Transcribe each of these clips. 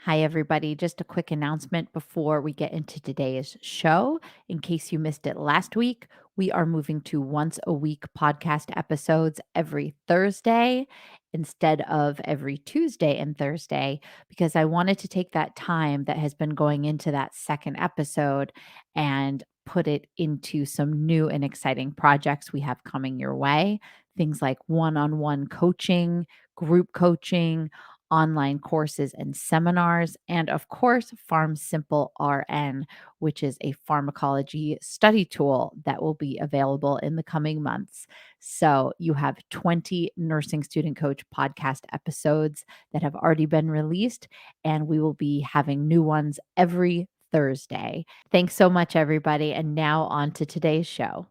Hi, everybody. Just a quick announcement before we get into today's show. In case you missed it last week, we are moving to once a week podcast episodes every Thursday instead of every Tuesday and Thursday, because I wanted to take that time that has been going into that second episode and put it into some new and exciting projects we have coming your way. Things like one on one coaching, group coaching, online courses and seminars, and of course, Farm Simple RN, which is a pharmacology study tool that will be available in the coming months. So, you have 20 Nursing Student Coach podcast episodes that have already been released, and we will be having new ones every Thursday. Thanks so much, everybody. And now on to today's show.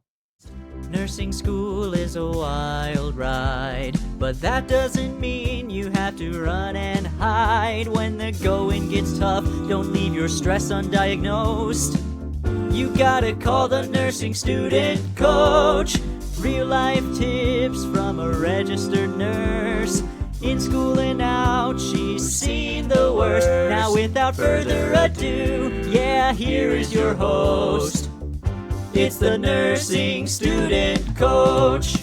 Nursing school is a wild ride, but that doesn't mean you have to run and hide. When the going gets tough, don't leave your stress undiagnosed. You gotta call the nursing student coach. Real life tips from a registered nurse. In school and out, she's seen the worst. Now without further ado, yeah, here is your host. It's the Nursing Student Coach.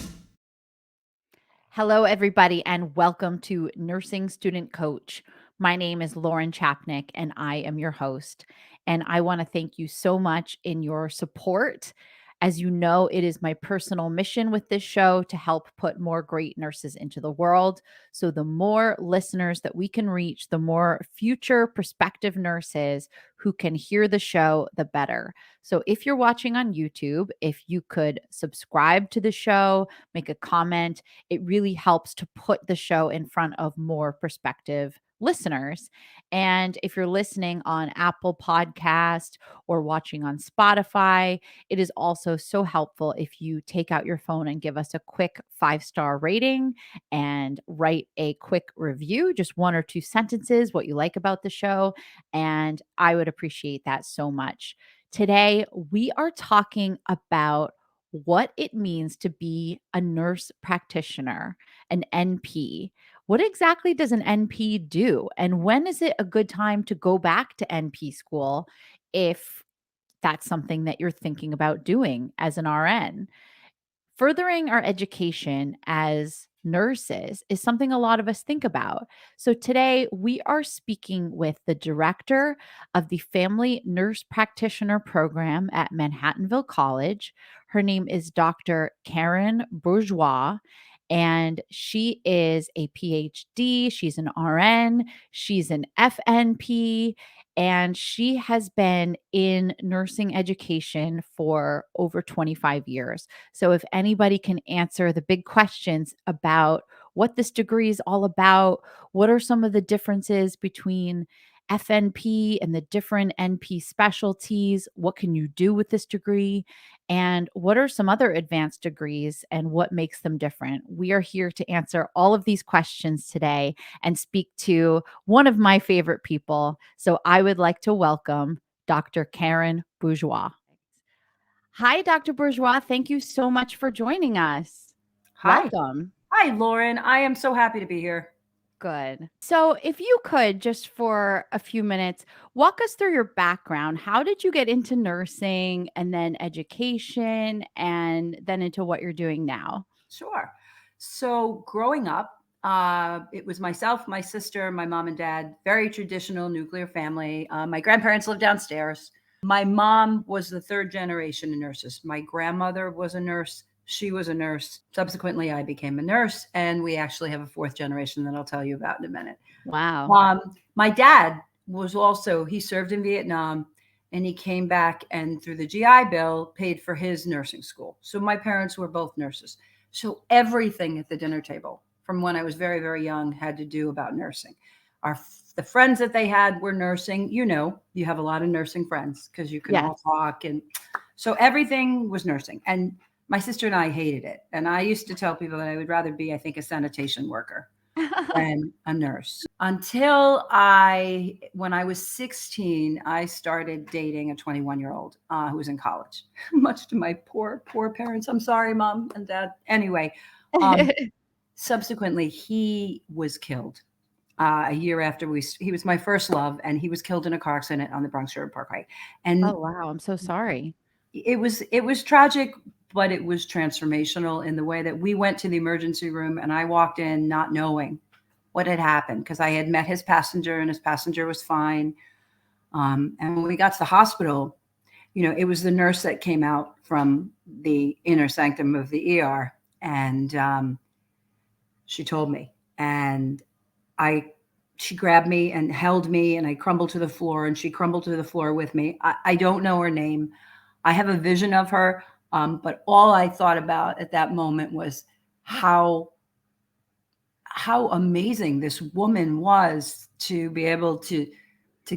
Hello, everybody, and welcome to Nursing Student Coach. My name is Lauren Chapnick, and I am your host. And I want to thank you so much in your support. As you know, it is my personal mission with this show to help put more great nurses into the world. So, the more listeners that we can reach, the more future prospective nurses who can hear the show, the better. So, if you're watching on YouTube, if you could subscribe to the show, make a comment, it really helps to put the show in front of more prospective listeners. And if you're listening on Apple Podcast or watching on Spotify, it is also so helpful if you take out your phone and give us a quick 5-star rating and write a quick review, just one or two sentences, what you like about the show. And I would appreciate that so much. Today, we are talking about what it means to be a nurse practitioner, an NP. What exactly does an NP do? And when is it a good time to go back to NP school if that's something that you're thinking about doing as an RN? Furthering our education as nurses is something a lot of us think about. So today we are speaking with the director of the Family Nurse Practitioner Program at Manhattanville College. Her name is Dr. Karen Bourgeois. And she is a PhD. She's an RN. She's an FNP. And she has been in nursing education for over 25 years. So, if anybody can answer the big questions about what this degree is all about, what are some of the differences between FNP and the different NP specialties, what can you do with this degree, and what are some other advanced degrees and what makes them different? We are here to answer all of these questions today and speak to one of my favorite people. So, I would like to welcome Dr. Karen Bourgeois. Hi, Dr. Bourgeois. Thank you so much for joining us. Hi. Welcome. Hi, Lauren. I am so happy to be here. Good. So, if you could, just for a few minutes, walk us through your background. How did you get into nursing and then education and then into what you're doing now? Sure. So, growing up, it was myself, my sister, my mom and dad, very traditional nuclear family. My grandparents lived downstairs. My mom was the third generation of nurses. My grandmother was a nurse. She was a nurse. Subsequently, I became a nurse, and we actually have a fourth generation that I'll tell you about in a minute. Wow. My dad he served in Vietnam, and he came back and through the GI Bill paid for his nursing school. So my parents were both nurses. So everything at the dinner table from when I was very, very young had to do about nursing. The friends that they had were nursing. You have a lot of nursing friends because you can all Yes. talk. And so everything was nursing. And my sister and I hated it. And I used to tell people that I would rather be, I think, a sanitation worker than a nurse. When I was 16, I started dating a 21-year-old who was in college, much to my poor parents. I'm sorry, mom and dad. Anyway, subsequently, he was killed a year after he was my first love, and he was killed in a car accident on the Bronx River Parkway. And Oh, wow. I'm so sorry. it was tragic, but it was transformational in the way that we went to the emergency room and I walked in not knowing what had happened because I had met his passenger and his passenger was fine. And when we got to the hospital, it was the nurse that came out from the inner sanctum of the ER, and she told me, and she grabbed me and held me, and I crumbled to the floor, and she crumbled to the floor with me. I don't know her name. I have a vision of her, but all I thought about at that moment was how amazing this woman was to be able to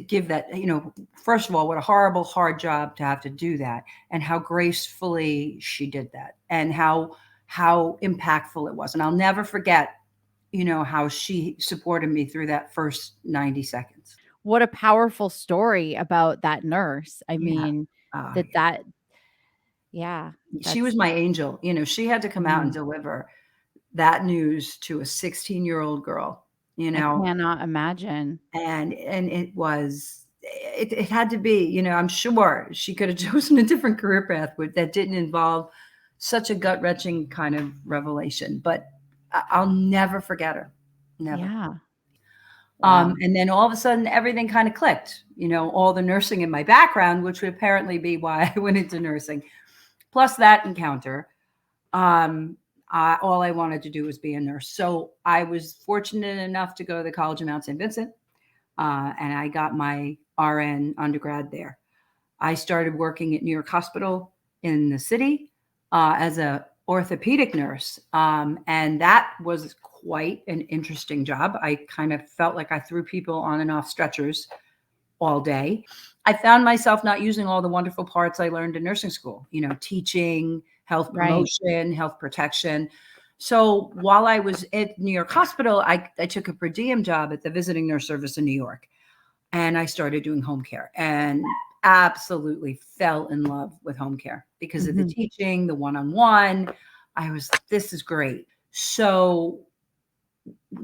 give that, first of all, what a horrible, hard job to have to do that, and how gracefully she did that, and how impactful it was. And I'll never forget, how she supported me through that first 90 seconds. What a powerful story about that nurse. I Yeah. mean, Yeah. yeah, She was my angel. She had to come out and deliver that news to a 16-year-old girl, I cannot imagine. and it had to be, I'm sure she could have chosen a different career path that didn't involve such a gut-wrenching kind of revelation, but I'll never forget her. Never. Yeah. Wow. And then all of a sudden everything kind of clicked, all the nursing in my background, which would apparently be why I went into nursing, plus that encounter. All I wanted to do was be a nurse. So I was fortunate enough to go to the College of Mount St. Vincent, and I got my RN undergrad there. I started working at New York Hospital in the city as a orthopedic nurse, and that was quite an interesting job. I kind of felt like I threw people on and off stretchers all day. I found myself not using all the wonderful parts I learned in nursing school, teaching, health promotion, health protection. So while I was at New York Hospital, I took a per diem job at the visiting nurse service in New York, and I started doing home care and absolutely fell in love with home care because of the teaching, the one-on-one. This is great. So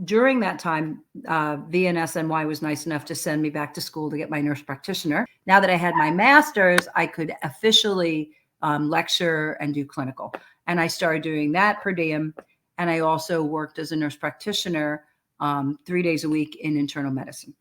during that time, VNSNY was nice enough to send me back to school to get my nurse practitioner. Now that I had my master's, I could officially lecture and do clinical. And I started doing that per diem. And I also worked as a nurse practitioner 3 days a week in internal medicine.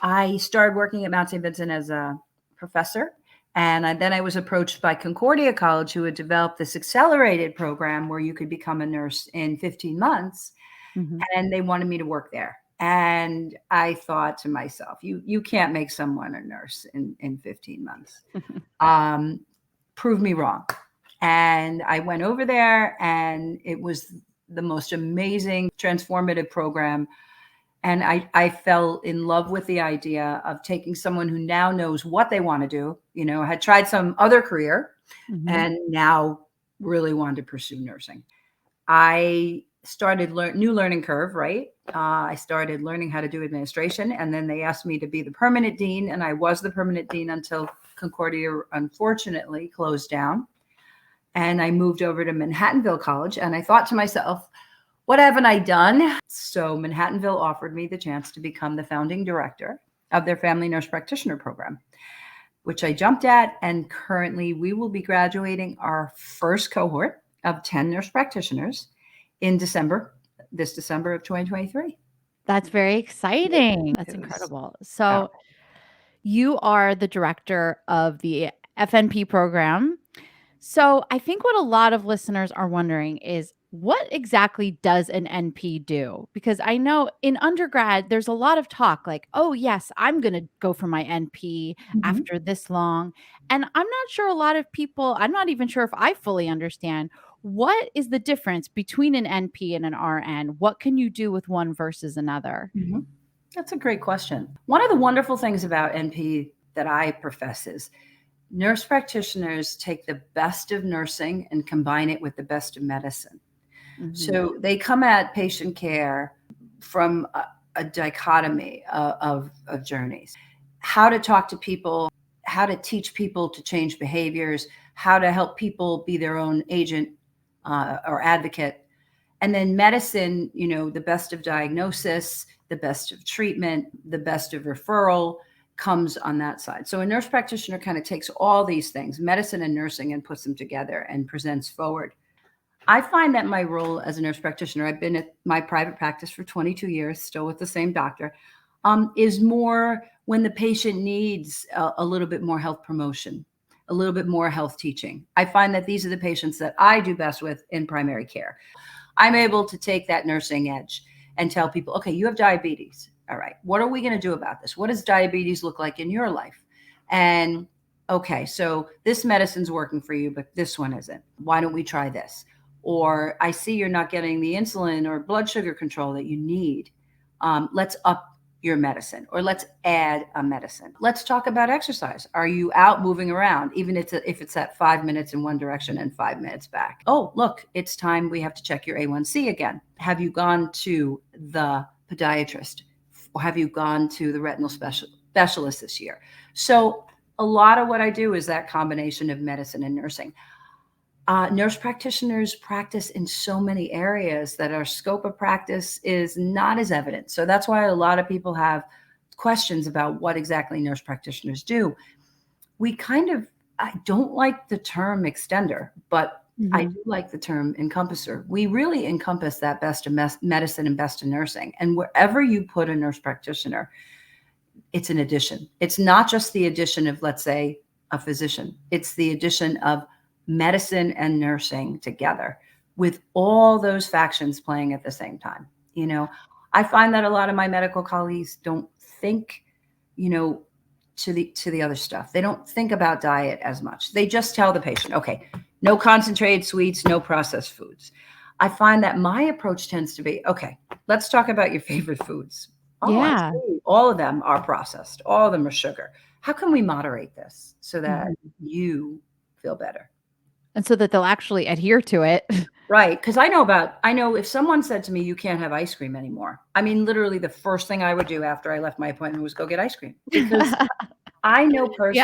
I started working at Mount St. Vincent as a professor. And then I was approached by Concordia College, who had developed this accelerated program where you could become a nurse in 15 months. And they wanted me to work there. And I thought to myself, you can't make someone a nurse in 15 months. Prove me wrong. And I went over there, and it was the most amazing, transformative program. And I fell in love with the idea of taking someone who now knows what they want to do, had tried some other career, and now really wanted to pursue nursing. I started new learning curve, right? I started learning how to do administration, and then they asked me to be the permanent dean, and I was the permanent dean until Concordia unfortunately closed down. And I moved over to Manhattanville College, and I thought to myself, what haven't I done? So Manhattanville offered me the chance to become the founding director of their Family Nurse Practitioner Program, which I jumped at. And currently we will be graduating our first cohort of 10 nurse practitioners in this December of 2023. That's very exciting. That's incredible. So you are the director of the FNP program. So I think what a lot of listeners are wondering is, what exactly does an NP do? Because I know in undergrad, there's a lot of talk like, oh, yes, I'm going to go for my NP after this long. And I'm not sure a lot of people, I'm not even sure if I fully understand, what is the difference between an NP and an RN? What can you do with one versus another? That's a great question. One of the wonderful things about NP that I profess is nurse practitioners take the best of nursing and combine it with the best of medicine. So they come at patient care from a dichotomy of journeys. How to talk to people, how to teach people to change behaviors, how to help people be their own agent or advocate. And then medicine, the best of diagnosis, the best of treatment, the best of referral comes on that side. So a nurse practitioner kind of takes all these things, medicine and nursing, and puts them together and presents forward. I find that my role as a nurse practitioner, I've been at my private practice for 22 years, still with the same doctor, is more when the patient needs a little bit more health promotion, a little bit more health teaching. I find that these are the patients that I do best with in primary care. I'm able to take that nursing edge and tell people, okay, you have diabetes. All right, what are we going to do about this? What does diabetes look like in your life? And okay, so this medicine's working for you, but this one isn't. Why don't we try this? Or I see you're not getting the insulin or blood sugar control that you need. Let's up your medicine, or let's add a medicine. Let's talk about exercise. Are you out moving around, even if it's at 5 minutes in one direction and 5 minutes back? Oh, look, it's time we have to check your A1C again. Have you gone to the podiatrist? Or have you gone to the retinal specialist this year? So a lot of what I do is that combination of medicine and nursing. Nurse practitioners practice in so many areas that our scope of practice is not as evident. So that's why a lot of people have questions about what exactly nurse practitioners do. I don't like the term extender, but I do like the term encompasser. We really encompass that best of medicine and best of nursing. And wherever you put a nurse practitioner, it's an addition. It's not just the addition of, let's say, a physician. It's the addition of medicine and nursing together, with all those factions playing at the same time. I find that a lot of my medical colleagues don't think, to the other stuff. They don't think about diet as much. They just tell the patient, okay, no concentrated sweets, no processed foods. I find that my approach tends to be, okay, let's talk about your favorite foods. Oh, I Yeah. see. All of them are processed. All of them are sugar. How can we moderate this so that you feel better? And so that they'll actually adhere to it. Right. Because I know if someone said to me, you can't have ice cream anymore. I mean, literally the first thing I would do after I left my appointment was go get ice cream, because I know personally,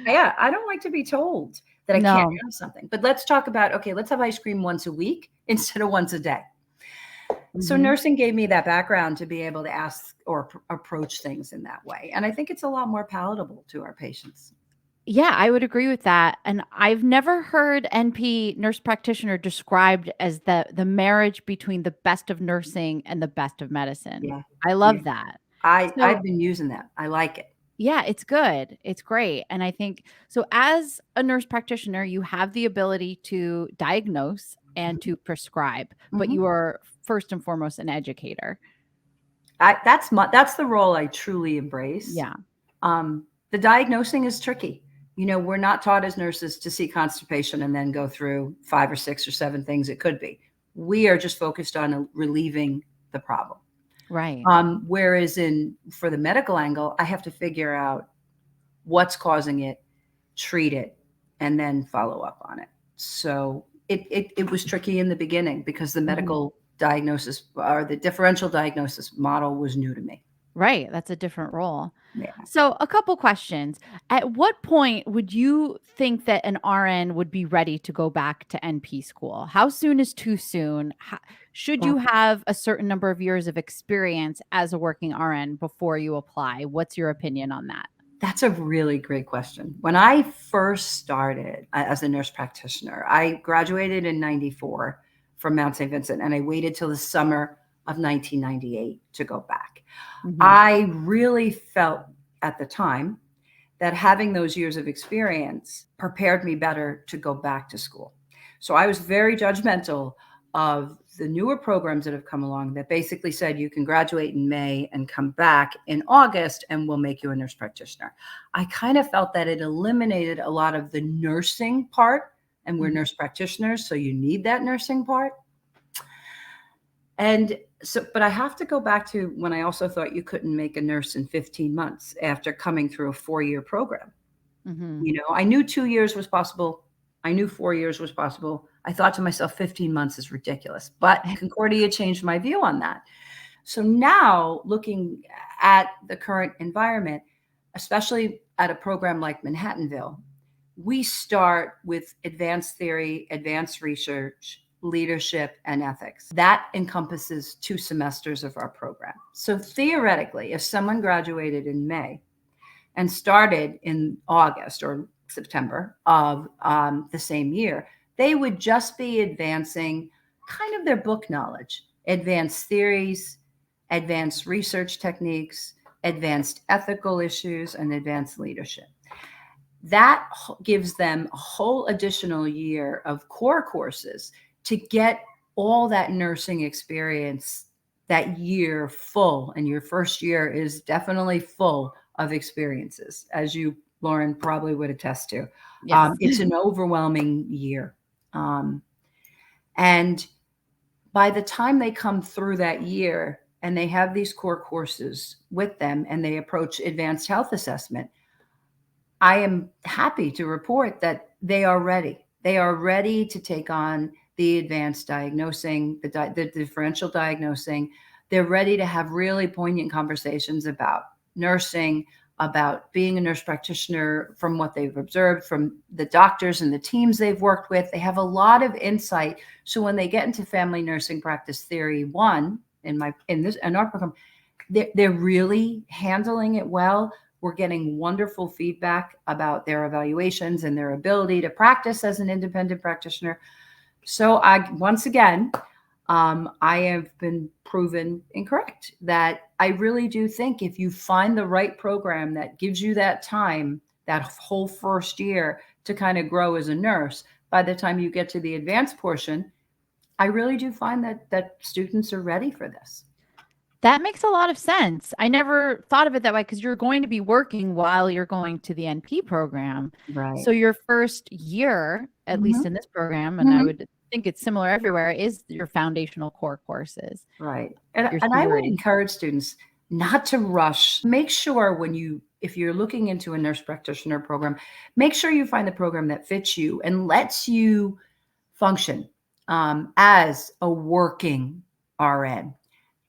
Yeah. I don't like to be told that I can't No. have something. But let's talk about, okay, let's have ice cream once a week instead of once a day. So nursing gave me that background to be able to ask or approach things in that way. And I think it's a lot more palatable to our patients. Yeah, I would agree with that. And I've never heard NP, nurse practitioner, described as the marriage between the best of nursing and the best of medicine. Yeah. I love that. I've been using that. I like it. Yeah, it's good. It's great. And I think so, as a nurse practitioner, you have the ability to diagnose and to prescribe, but you are first and foremost an educator. That's the role I truly embrace. Yeah. The diagnosing is tricky. We're not taught as nurses to see constipation and then go through 5 or 6 or 7 things it could be. We are just focused on relieving the problem. Right. Whereas for the medical angle, I have to figure out what's causing it, treat it, and then follow up on it. So it was tricky in the beginning because the medical diagnosis or the differential diagnosis model was new to me. Right. That's a different role. Yeah. So a couple questions. At what point would you think that an RN would be ready to go back to NP school? How soon is too soon? Should you have a certain number of years of experience as a working RN before you apply? What's your opinion on that? That's a really great question. When I first started as a nurse practitioner, I graduated in 94 from Mount St. Vincent, and I waited till the summer of 1998 to go back. I really felt at the time that having those years of experience prepared me better to go back to school. So I was very judgmental of the newer programs that have come along that basically said you can graduate in May and come back in August and we'll make you a nurse practitioner. I kind of felt that it eliminated a lot of the nursing part, and we're nurse practitioners, so you need that nursing part. And so, but I have to go back to when I also thought you couldn't make a nurse in 15 months after coming through a 4-year program. I knew 2 years was possible. I knew 4 years was possible. I thought to myself, 15 months is ridiculous. But Concordia changed my view on that. So now, looking at the current environment, especially at a program like Manhattanville, we start with advanced theory, advanced research, leadership, and ethics. That encompasses 2 semesters of our program. So theoretically, if someone graduated in May and started in August or September of the same year, they would just be advancing kind of their book knowledge, advanced theories, advanced research techniques, advanced ethical issues, and advanced leadership. That gives them a whole additional year of core courses to get all that nursing experience that year full. And your first year is definitely full of experiences, as you, Lauren, probably would attest to. Yes. It's an overwhelming year. And by the time they come through that year and they have these core courses with them and they approach advanced health assessment, I am happy to report that they are ready. They are ready to take on the advanced diagnosing, the differential diagnosing. They're ready to have really poignant conversations about nursing, about being a nurse practitioner from what they've observed from the doctors and the teams they've worked with. They have a lot of insight. So when they get into Family Nursing Practice Theory 1 in our program, they're really handling it well. We're getting wonderful feedback about their evaluations and their ability to practice as an independent practitioner. So once again, I have been proven incorrect that I really do think if you find the right program that gives you that time, that whole first year to kind of grow as a nurse, by the time you get to the advanced portion, I really do find that students are ready for this. That makes a lot of sense. I never thought of it that way because you're going to be working while you're going to the NP program. Right. So your first year, at least in this program, and I would think it's similar everywhere, is your foundational core courses. Right. And I would encourage students not to rush. Make sure if you're looking into a nurse practitioner program, make sure you find the program that fits you and lets you function as a working RN,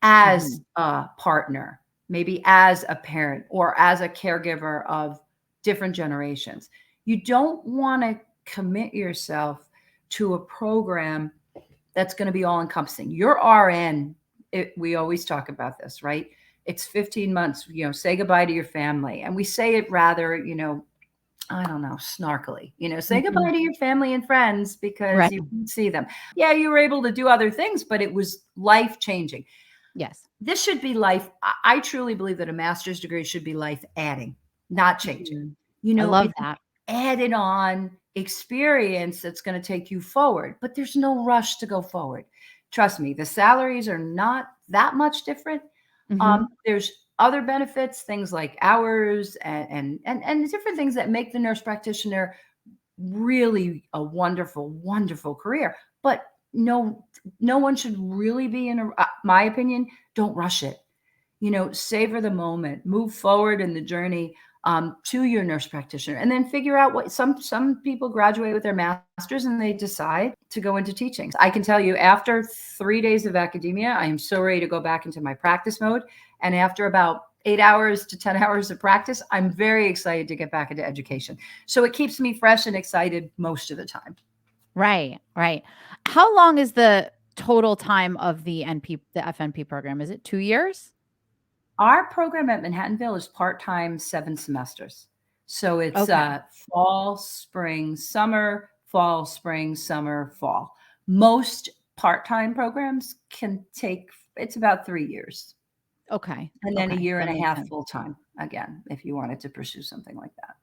as a partner, maybe as a parent or as a caregiver of different generations. You don't want to commit yourself to a program that's going to be all encompassing. Your RN, we always talk about this, right? It's 15 months, say goodbye to your family. And we say it rather, I don't know, snarkily, say goodbye to your family and friends because you can see them. Yeah, you were able to do other things, but it was life-changing. Yes. This should be life. I truly believe that a master's degree should be life adding, not changing. I love that. Added on experience that's going to take you forward, but there's no rush to go forward. Trust me, the salaries are not that much different. There's other benefits, things like hours and different things that make the nurse practitioner really a wonderful, wonderful career. But no one should really be my opinion, don't rush it. Savor the moment, move forward in the journey to your nurse practitioner, and then figure out what some people graduate with their master's and they decide to go into teaching. I can tell you after 3 days of academia, I am so ready to go back into my practice mode. And after about 8 hours to 10 hours of practice, I'm very excited to get back into education. So it keeps me fresh and excited most of the time. Right. How long is the total time of the FNP program? Is it 2 years? Our program at Manhattanville is part-time, 7 semesters. So it's fall, spring, summer, fall, spring, summer, fall. Most part-time programs it's about 3 years. Okay. And then a year and a half full-time, again, if you wanted to pursue something like that.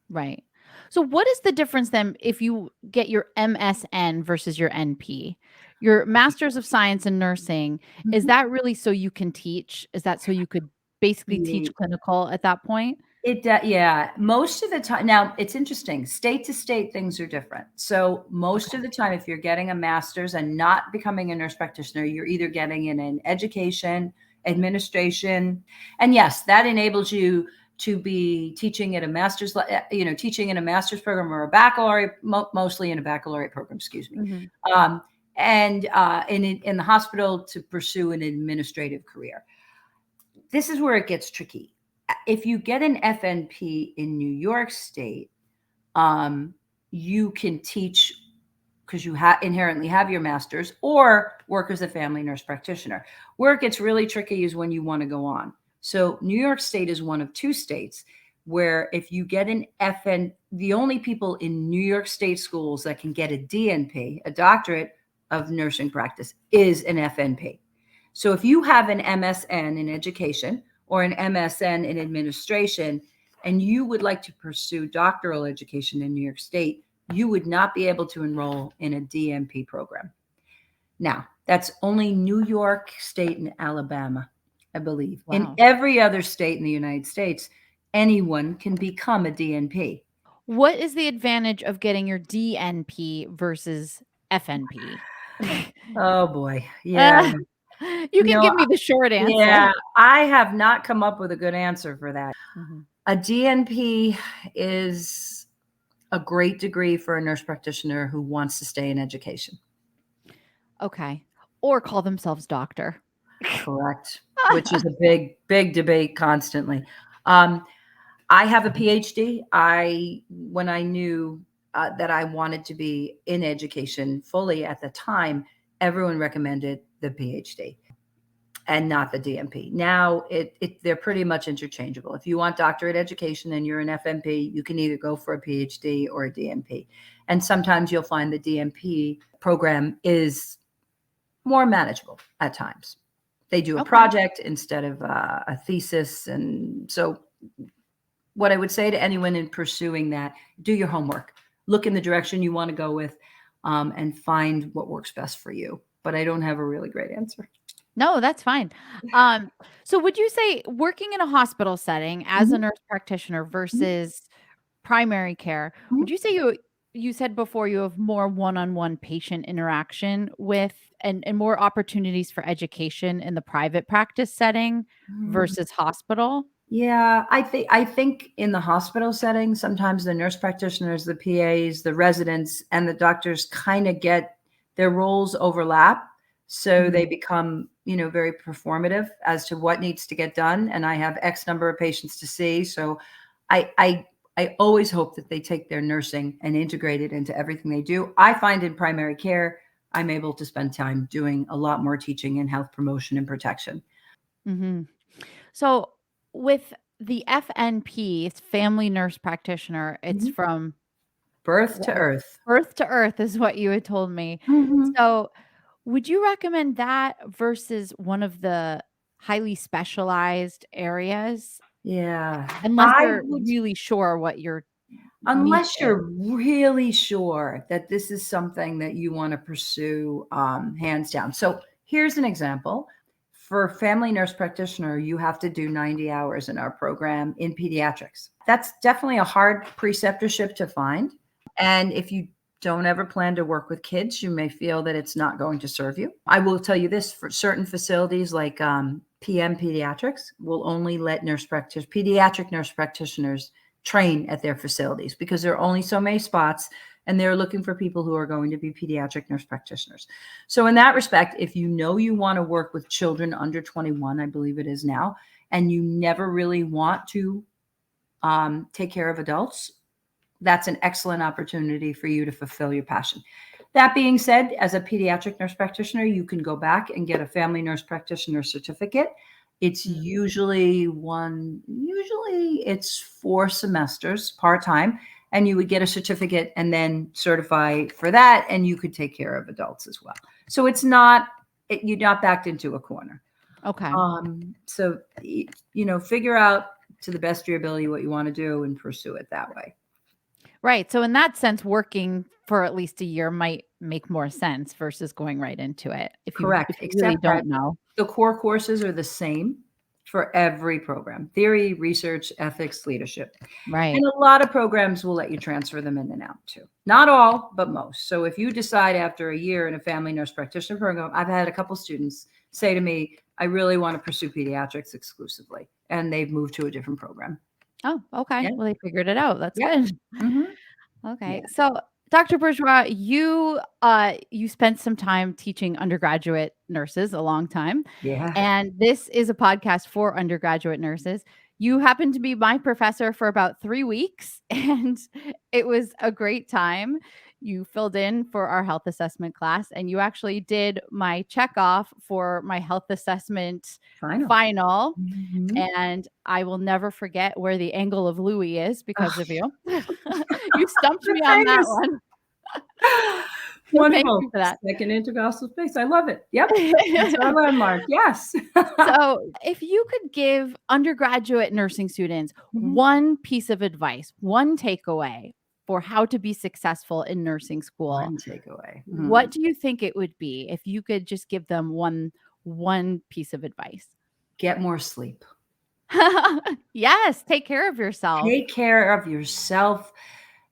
Right. So what is the difference then if you get your MSN versus your NP? Your Master's of Science in Nursing, is that really so you can teach? Is that so you could basically teach clinical at that point? Yeah. Most of the time, now it's interesting. State to state, things are different. So most of the time, if you're getting a master's and not becoming a nurse practitioner, you're either getting in an education, administration, and yes, that enables you to be teaching at a master's, teaching in a master's program or a baccalaureate, mostly in a baccalaureate program, excuse me. And in the hospital to pursue an administrative career. This is where it gets tricky. If you get an FNP in New York State, you can teach because you inherently have your master's, or work as a family nurse practitioner. Where it gets really tricky is when you want to go on. So New York State is one of 2 states where if you get an FN, the only people in New York State schools that can get a DNP, a doctorate of nursing practice, is an FNP. So if you have an MSN in education or an MSN in administration, and you would like to pursue doctoral education in New York State, you would not be able to enroll in a DNP program. Now, that's only New York State and Alabama, I believe. Wow. In every other state in the United States, anyone can become a DNP. What is the advantage of getting your DNP versus FNP? Oh boy. Yeah. You can give me the short answer. Yeah, I have not come up with a good answer for that. Mhm. A DNP is a great degree for a nurse practitioner who wants to stay in education. Okay. Or call themselves doctor. Correct. Which is a big, big debate constantly. I have a PhD. When I knew that I wanted to be in education fully at the time, everyone recommended the PhD and not the DNP. Now they're pretty much interchangeable. If you want doctorate education and you're an FNP, you can either go for a PhD or a DNP. And sometimes you'll find the DNP program is more manageable at times. They do a project instead of a thesis. And so what I would say to anyone in pursuing that, do your homework, look in the direction you want to go with, and find what works best for you. But I don't have a really great answer. No, that's fine. So would you say working in a hospital setting as a nurse practitioner versus primary care, would you say you said before you have more one-on-one patient interaction with and more opportunities for education in the private practice setting versus hospital? Yeah, I think in the hospital setting, sometimes the nurse practitioners, the PAs, the residents, and the doctors kind of get their roles overlap. So they become, very performative as to what needs to get done. And I have X number of patients to see. So I always hope that they take their nursing and integrate it into everything they do. I find in primary care, I'm able to spend time doing a lot more teaching and health promotion and protection. Mm-hmm. So with the FNP, it's Family Nurse Practitioner, it's from Birth to earth. Birth to earth is what you had told me. So would you recommend that versus one of the highly specialized areas? Yeah. Unless you're really sure what your Unless niche you're is. really sure that this is something that you want to pursue, hands down. So here's an example. For family nurse practitioner, you have to do 90 hours in our program in pediatrics. That's definitely a hard preceptorship to find. And if you don't ever plan to work with kids, you may feel that it's not going to serve you. I will tell you this, for certain facilities like PM Pediatrics will only let pediatric nurse practitioners train at their facilities because there are only so many spots and they're looking for people who are going to be pediatric nurse practitioners. So in that respect, if you know you want to work with children under 21, I believe it is now, and you never really want to take care of adults, that's an excellent opportunity for you to fulfill your passion. That being said, as a pediatric nurse practitioner, you can go back and get a family nurse practitioner certificate. It's usually it's 4 semesters part-time, and you would get a certificate and then certify for that, and you could take care of adults as well. So you're not backed into a corner. Okay. So, figure out to the best of your ability what you want to do and pursue it that way. Right. So in that sense, working for at least a year might make more sense versus going right into it. Correct. If you really don't know. The core courses are the same for every program: theory, research, ethics, leadership. Right. And a lot of programs will let you transfer them in and out too. Not all, but most. So if you decide after a year in a family nurse practitioner program, I've had a couple students say to me, I really want to pursue pediatrics exclusively. And they've moved to a different program. Oh, okay. Yeah. Well, they figured it out. That's Yeah. good. Okay. Yeah. So Dr. Bourgeois, you spent some time teaching undergraduate nurses, a long time. Yeah. And this is a podcast for undergraduate nurses. You happened to be my professor for about 3 weeks, and it was a great time. you filled in for our health assessment class, and you actually did my check off for my health assessment final. Mhm. And I will never forget where the angle of Louis is because of you. You stumped You're me on that famous. one. So thank Wonderful. you for that. Second intergospel space. I love it. Yep. That's our landmark. Yes. So, if you could give undergraduate nursing students Mhm. one piece of advice, one takeaway for how to be successful in nursing school, One takeaway. what do you think it would be if you could just give them one piece of advice? Get more sleep. Yes, take care of yourself. Take care of yourself.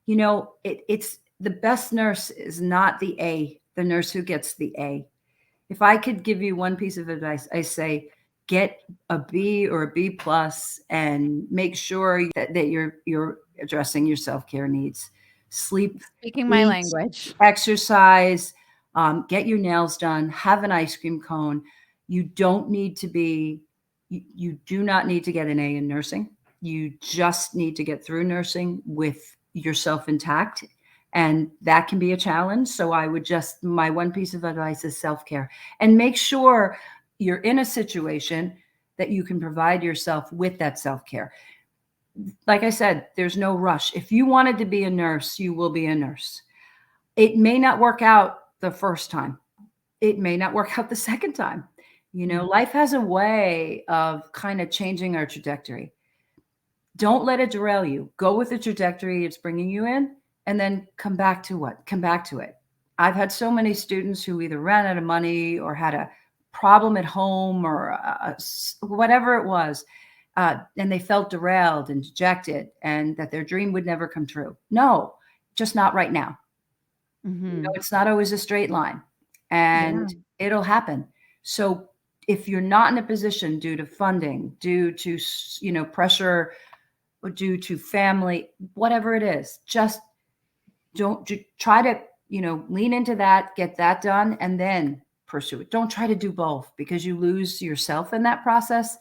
You know, it's the best nurse is not the A, the nurse who gets the A. If I could give you one piece of advice, I say get a B or a B plus and make sure that you're addressing your self-care needs. Sleep, Speaking my eat, language. exercise, get your nails done, have an ice cream cone. You don't need to be, you do not need to get an A in nursing. You just need to get through nursing with yourself intact. And that can be a challenge. So I would just, my one piece of advice is self-care, and make sure you're in a situation that you can provide yourself with that self-care. Like I said, there's no rush. If you wanted to be a nurse, you will be a nurse. It may not work out the first time. It may not work out the second time. You know, life has a way of kind of changing our trajectory. Don't let it derail you. Go with the trajectory it's bringing you in, and then come back to what? Come back to it. I've had so many students who either ran out of money or had a problem at home or whatever it was, and they felt derailed and dejected and that their dream would never come true. No, just not right now. You know, it's not always a straight line, and it'll happen. So if you're not in a position due to funding, due to, you know, pressure, or due to family, whatever it is, just don't try to, you know, lean into that, get that done, and then pursue it. Don't try to do both, because you lose yourself in that process,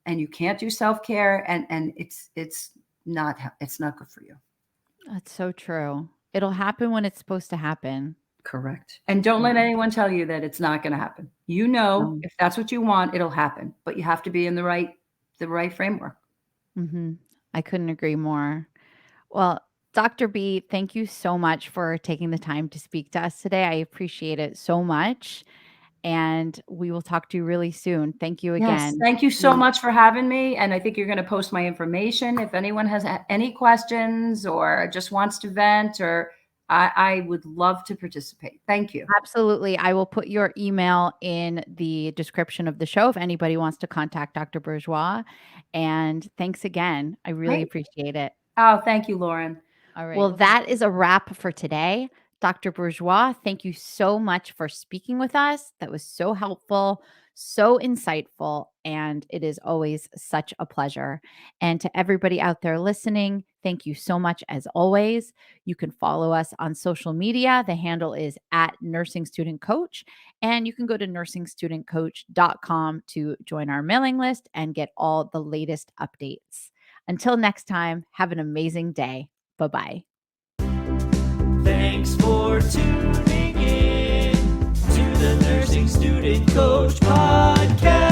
and you can't do self-care, and it's not good for you. That's so true. It'll happen when it's supposed to happen. Correct. And don't let anyone tell you that it's not going to happen. You know, No. if that's what you want, it'll happen, but you have to be in the right framework. I couldn't agree more. Well, Dr. B, thank you so much for taking the time to speak to us today. I appreciate it so much. And we will talk to you really soon. Thank you Yes, again. thank you so much for having me, and I think you're gonna post my information. If anyone has any questions or just wants to vent, or I would love to participate. Thank you. Absolutely. I will put your email in the description of the show if anybody wants to contact Dr. Bourgeois. And thanks again. I really Great. appreciate it. Oh, thank you, Lauren. All right. Well, that is a wrap for today. Dr. Bourgeois, thank you so much for speaking with us. That was so helpful, so insightful, and it is always such a pleasure. And to everybody out there listening, thank you so much as always. You can follow us on social media. The handle is at Nursing Student Coach, and you can go to nursingstudentcoach.com to join our mailing list and get all the latest updates. Until next time, have an amazing day. Bye-bye. Thanks for tuning in to the Nursing Student Coach Podcast.